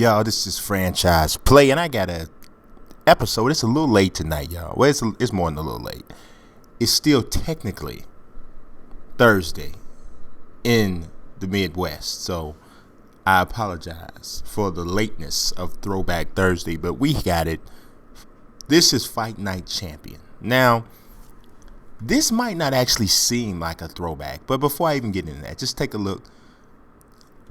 y'all? This is Franchise Play, and I got a episode. It's a little late tonight, y'all. Well, it's more than a little late. It's still technically Thursday in the Midwest, so I apologize for the lateness of Throwback Thursday, but we got it. This is Fight Night Champion. Now, this might not actually seem like a throwback, but before I even get into that, just take a look.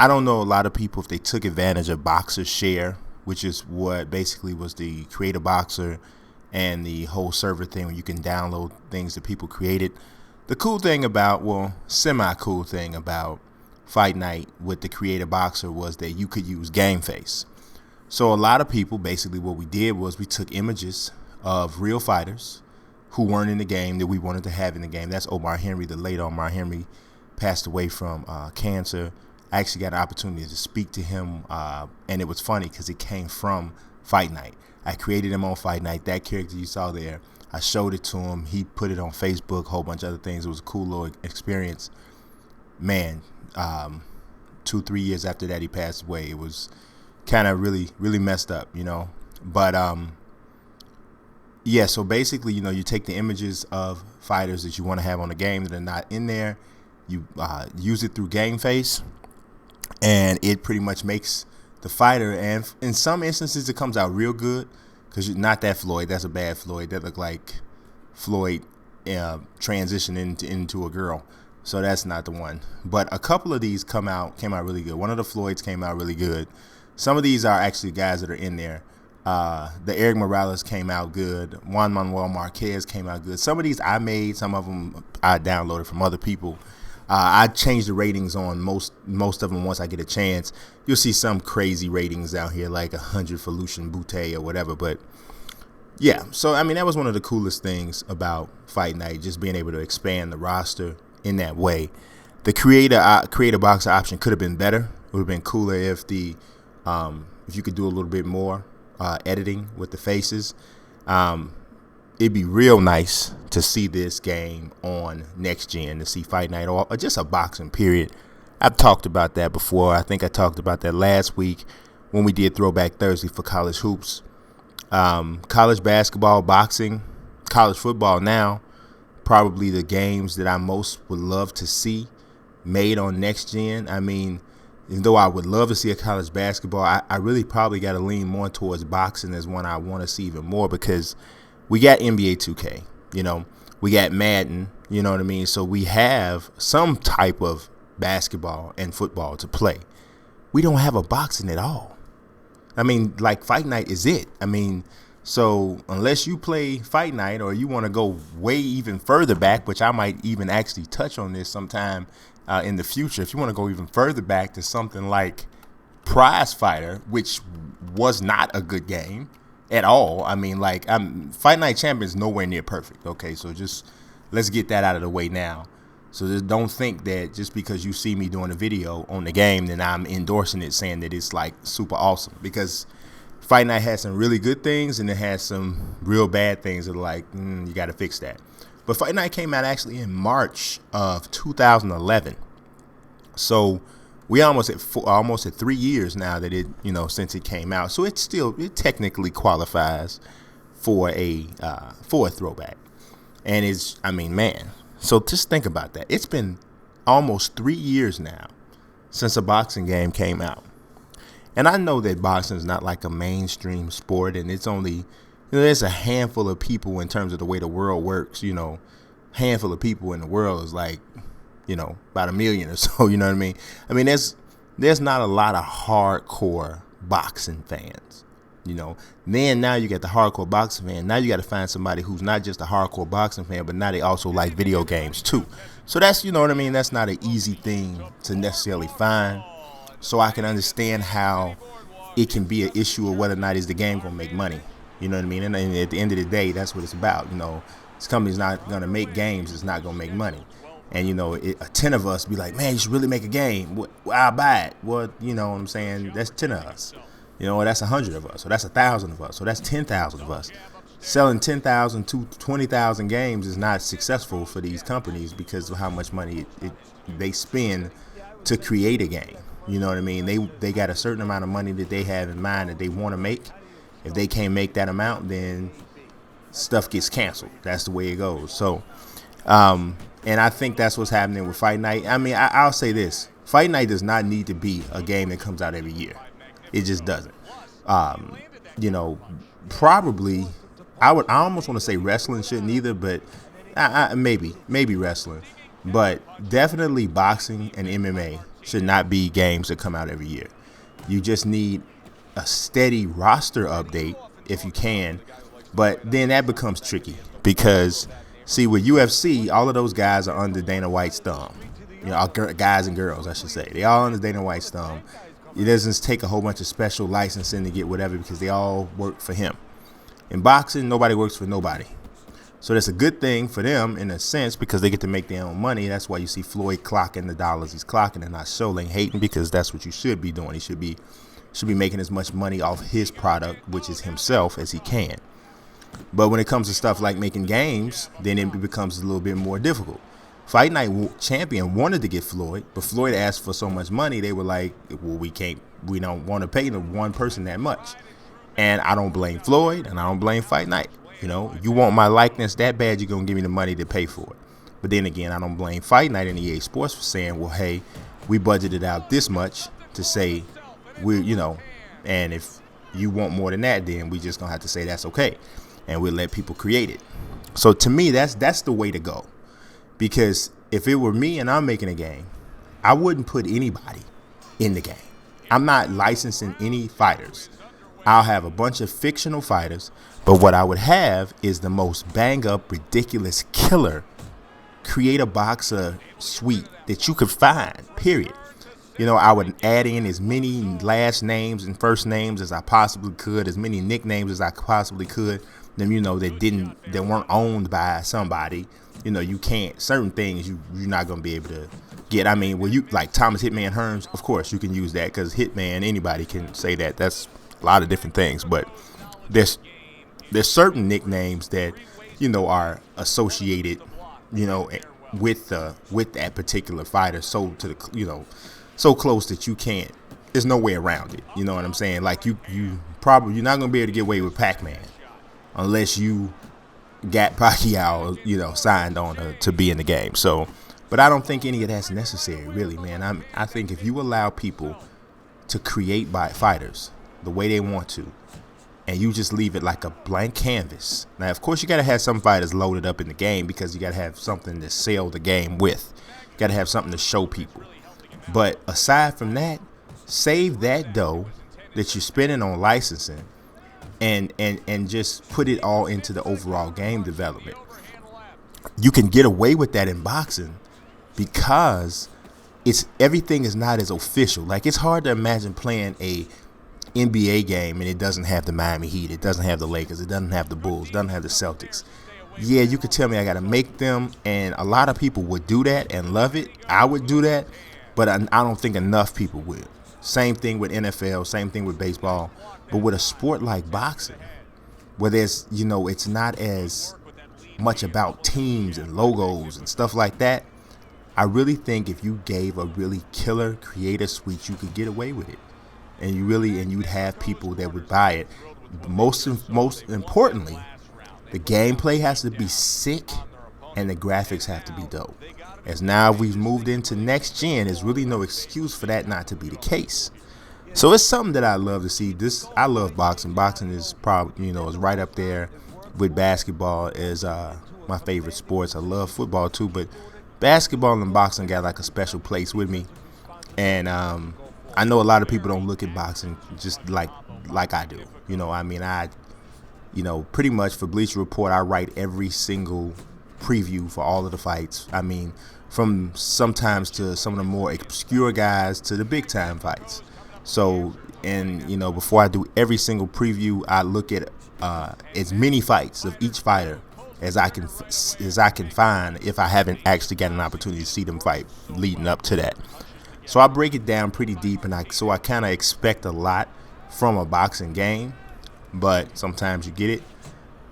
I don't know a lot of people if they took advantage of Boxer Share, which is what basically was the Creator Boxer and the whole server thing where you can download things that people created. The cool thing about, well, semi-cool thing about Fight Night with the Creator Boxer was that you could use Game Face. So a lot of people, basically what we did was we took images of real fighters who weren't in the game that we wanted to have in the game. That's Omar Henry, the late Omar Henry, passed away from cancer. I actually got an opportunity to speak to him, and it was funny because it came from Fight Night. I created him on Fight Night. That character you saw there, I showed it to him. He put it on Facebook, a whole bunch of other things. It was a cool little experience. Man, 2-3 years after that, he passed away. It was kind of really messed up, you know. But, yeah, so basically, you know, you take the images of fighters that you want to have on the game that are not in there. You use it through Game Face. And it pretty much makes the fighter, and in some instances it comes out real good, because not that Floyd, that's a bad Floyd. That looked like Floyd transitioned into a girl, so that's not the one. But a couple of these came out really good. One of the Floyds came out really good. Some of these are actually guys that are in there. The Eric Morales came out good. Juan Manuel Marquez came out good. Some of these I made, some of them I downloaded from other people. I changed the ratings on most of them once I get a chance. You'll see some crazy ratings out here, like 100 for Lucian Bute or whatever. But yeah, so I mean, that was one of the coolest things about Fight Night, just being able to expand the roster in that way. The creator boxer option could have been better. It would have been cooler if if you could do a little bit more editing with the faces. It'd be real nice to see this game on next gen, to see Fight Night or just a boxing period. I've talked about that before. I think I talked about that last week when we did Throwback Thursday for college hoops. College basketball, boxing, college football now, probably the games that I most would love to see made on next gen. I mean, even though I would love to see a college basketball, I really probably got to lean more towards boxing as one I want to see even more, because we got NBA 2K, you know, we got Madden, you know what I mean? So we have some type of basketball and football to play. We don't have a boxing at all. I mean, like, Fight Night is it. I mean, so unless you play Fight Night or you want to go way even further back, which I might even actually touch on this sometime in the future. If you want to go even further back to something like Prize Fighter, which was not a good game at all. I mean, like, Fight Night Champion is nowhere near perfect. Okay, so just let's get that out of the way now. So just don't think that just because you see me doing a video on the game, then I'm endorsing it, saying that it's like super awesome. Because Fight Night has some really good things, and it has some real bad things that are like, you got to fix that. But Fight Night came out actually in March of 2011. So we almost at 3 years now that it, you know, since it came out. So it technically qualifies for a throwback. And it's, I mean, man, so just think about that. It's been almost 3 years now since a boxing game came out. And I know that boxing is not like a mainstream sport, and it's only, you know, there's a handful of people in terms of the way the world works, you know, handful of people in the world is like, you know, about 1 million or so, you know what I mean? I mean, there's not a lot of hardcore boxing fans, you know. Then now you get the hardcore boxing fan. Now you got to find somebody who's not just a hardcore boxing fan, but now they also like video games too. So that's, you know what I mean? That's not an easy thing to necessarily find. So I can understand how it can be an issue of whether or not is the game going to make money. You know what I mean? And at the end of the day, that's what it's about. You know, this company's not going to make games. It's not going to make money. And, you know, 10 of us be like, man, you should really make a game. Well, I'll buy it. Well, you know what I'm saying? That's 10 of us. You know, that's 100 of us. So that's 1,000 of us. So that's 10,000 of us. Selling 10,000 to 20,000 games is not successful for these companies because of how much money they spend to create a game. You know what I mean? They got a certain amount of money that they have in mind that they want to make. If they can't make that amount, then stuff gets canceled. That's the way it goes. So, and I think that's what's happening with Fight Night. I mean, I'll say this: Fight Night does not need to be a game that comes out every year. It just doesn't. You know, probably I almost want to say wrestling shouldn't either, but maybe wrestling, but definitely boxing and MMA should not be games that come out every year. You just need a steady roster update if you can, but then that becomes tricky because, see, with UFC, all of those guys are under Dana White's thumb. You know, guys and girls, I should say. They all under Dana White's thumb. It doesn't take a whole bunch of special licensing to get whatever because they all work for him. In boxing, nobody works for nobody. So that's a good thing for them in a sense because they get to make their own money. That's why you see Floyd clocking the dollars he's clocking and not Soling hating, because that's what you should be doing. He should be making as much money off his product, which is himself, as he can. But when it comes to stuff like making games, then it becomes a little bit more difficult. Fight Night champion wanted to get Floyd, but Floyd asked for so much money, they were like, well, we don't want to pay the one person that much. And I don't blame Floyd, and I don't blame Fight Night. You know, you want my likeness that bad, you're going to give me the money to pay for it. But then again, I don't blame Fight Night and EA Sports for saying, well, hey, we budgeted out this much to say, and if you want more than that, then we just going to have to say that's okay. And we'll let people create it. So to me, that's the way to go. Because if it were me and I'm making a game, I wouldn't put anybody in the game. I'm not licensing any fighters. I'll have a bunch of fictional fighters, but what I would have is the most bang-up, ridiculous killer create a boxer suite that you could find, period. You know, I would add in as many last names and first names as I possibly could, as many nicknames as I possibly could, them, that weren't owned by somebody. You know, you can't, certain things you're not going to be able to get. I mean, you like Thomas Hitman Hearns, of course you can use that because Hitman, anybody can say that. That's a lot of different things, but there's certain nicknames that, are associated, with that particular fighter, so to the, so close that you can't, there's no way around it. You know what I'm saying? Like you're not going to be able to get away with Pac-Man unless you got Pacquiao, signed on to be in the game. So, but I don't think any of that's necessary, really, man. I think if you allow people to create fighters the way they want to, and you just leave it like a blank canvas. Now, of course, you got to have some fighters loaded up in the game because you got to have something to sell the game with. You got to have something to show people. But aside from that, save that dough that you're spending on licensing and just put it all into the overall game development. You can get away with that in boxing because everything is not as official. Like, it's hard to imagine playing a NBA game and it doesn't have the Miami Heat, it doesn't have the Lakers, it doesn't have the Bulls, it doesn't have the Celtics. Yeah, you could tell me I got to make them, and a lot of people would do that and love it. I would do that, but I don't think enough people would. Same thing with NFL, same thing with baseball. But with a sport like boxing, where there's, it's not as much about teams and logos and stuff like that, I really think if you gave a really killer creative suite, you could get away with it. And you'd have people that would buy it. Most importantly, the gameplay has to be sick and the graphics have to be dope. As now we've moved into next gen, there's really no excuse for that not to be the case. So it's something that I love to see. I love boxing. Boxing is probably, is right up there with basketball as my favorite sports. I love football too, but basketball and boxing got like a special place with me. And I know a lot of people don't look at boxing just like I do. Pretty much for Bleacher Report, I write every single preview for all of the fights. I mean, from sometimes to some of the more obscure guys to the big time fights. So, and before I do every single preview, I look at as many fights of each fighter as I can find if I haven't actually got an opportunity to see them fight leading up to that. So I break it down pretty deep, and I kind of expect a lot from a boxing game, but sometimes you get it.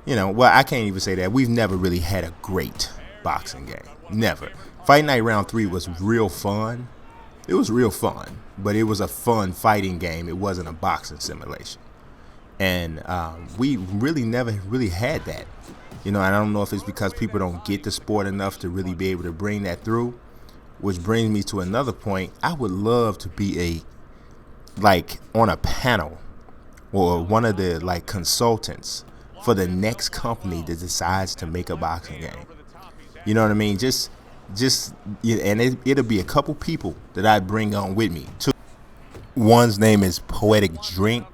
Well, I can't even say that. We've never really had a great boxing game. Never. Fight Night Round 3 was real fun, It was real fun, but it was a fun fighting game. It wasn't a boxing simulation. And we really never really had that. And I don't know if it's because people don't get the sport enough to really be able to bring that through, which brings me to another point. I would love to be on a panel or one of the consultants for the next company that decides to make a boxing game. You know what I mean? And it'll be a couple people that I bring on with me. One's name is Poetic Drink.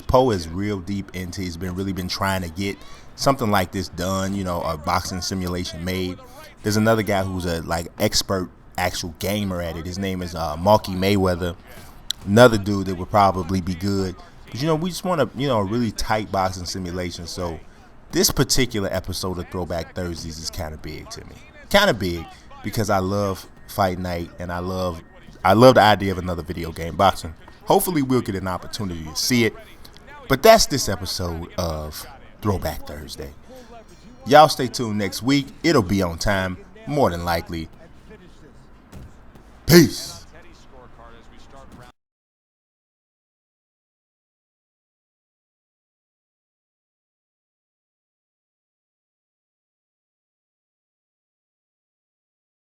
Poe is real deep into. He's really been trying to get something like this done. A boxing simulation made. There's another guy who's a expert, actual gamer at it. His name is Marky Mayweather. Another dude that would probably be good. But we just want a really tight boxing simulation. So this particular episode of Throwback Thursdays is kind of big to me. Kind of big because I love Fight Night and I love the idea of another video game boxing. Hopefully we'll get an opportunity to see it. But that's this episode of Throwback Thursday. Y'all stay tuned next week. It'll be on time, more than likely. Peace.